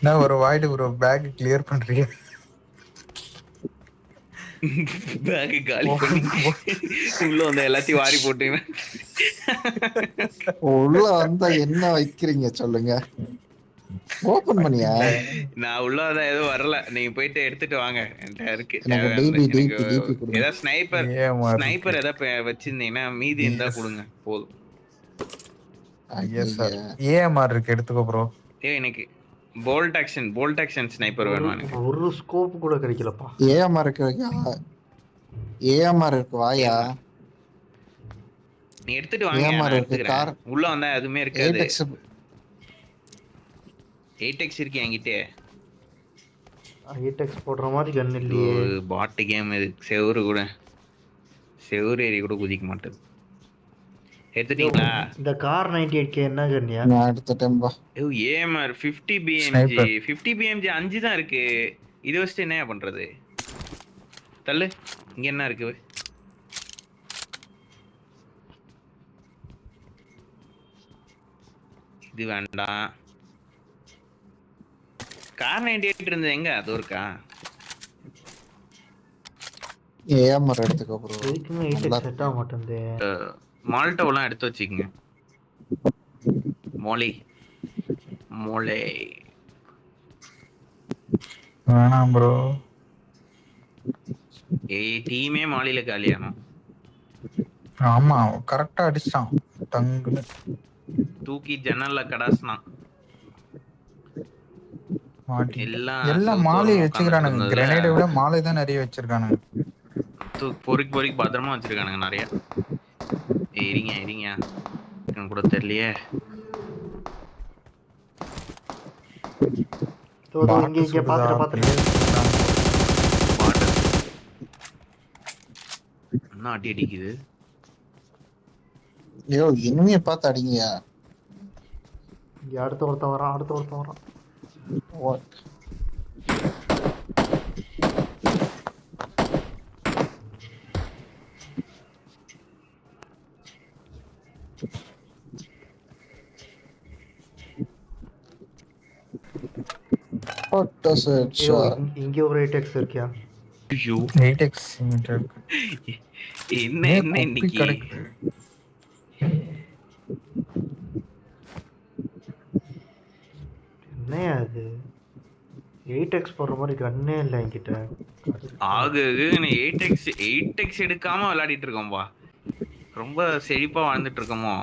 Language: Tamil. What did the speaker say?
நான் ஒரு வாய்டு ஒரு பேக் கிளியர் பண்றீங்க. பேக் காலி பண்ணி உள்ள வந்த எல்லாத்தையும் வாரி போட்டீங்க. உள்ள வந்தா என்ன வைக்கிறீங்க சொல்லுங்க. ஓபன் பண்ணியா? நான் உள்ள வந்தா எதுவும் வரல. நீங்க போயிட்டு எடுத்துட்டு வாங்க. என்கிட்ட இருக்கு எனக்கு தேவையானது. எனக்கு டிபி கொடுங்க. ஏதாவது ஸ்னைப்பர் ஏதாவது வச்சிருந்தீங்கன்னா மீதி இருந்தா கொடுங்க போதும். ஏஎம்ஆர் இருக்கு எடுத்துக்கோ ப்ரோ. எனக்கு போல்ட் ஆக்ஷன் ஸ்னைப்பர் வேணும் எனக்கு. ஒரு ஸ்கோப் கூட கிடைக்கலப்பா. ஏஎம்ஆர் இருக்கு. ஏஎம்ஆர் இருக்கு வாயா. நீ எடுத்துட்டு வாங்க. நான் எடுத்துக்கிறேன். உள்ள வந்தா எதுவுமே இருக்காது. 8x இருக்கு என்கிட்ட. 8x போடுற மாதிரி கன் இல்லையே. பாட் கேம் இது. செவுரு ஏறி கூட குதிக்க மாட்டேது. எடுத்துட்டீங்களா? இந்த கார் 98k என்ன கன்னியா? நான் எடுத்துட்டேன்பா. ஏஎம்ஆர் 50 BMG 5 தான் இருக்கு. இது வச்சுட்டு என்ன பண்றது? தள்ளு. இங்க என்ன இருக்கு? இது வேண்டாம். கார் 98 இருந்தது எங்க? அது இருக்கா? ஏஎம்ஆர் எடுத்துக்கோ ப்ரோ. இதுக்குமே 8x செட் ஆக மாட்டேங்குது. மால்டோலாம் எடுத்து வச்சுக்கங்க. மோளை வேணாம் ப்ரோ. டீமே மாலில காலியானோம். ஆமா கரெக்டா அடிச்சான். தங்குன்னு தூக்கி ஜன்னல்ல கடாஸ்னான். எல்லாம் மாலை வச்சுக்கிறானுங்க. கிரனேடை விட மாலை தான் நிறைய வச்சிருக்கானுங்க. பொறுக்கி பத்திரமா வச்சிருக்கானுங்க நிறைய. இருங்க கூட தெரியலையே. இங்க பாத்துட்டு என்ன அடி அடிக்குது? ஐயோ இனிமே பார்த்து அடிங்கயா. அடுத்த ஒருத்தன் வரான். இங்க ஒரு 8x இருக்கியா? ஐயோ 8x என்ன இன்னைக்கு என்ன அது? 8x போடுற மாதிரி கண்ணே இல்ல என்கிட்ட. ஆகு 8x எடுக்காம விளையாடிட்டு இருக்கோம்பா. ரொம்ப செழிப்பா வாழ்ந்துட்டு இருக்கோமோ.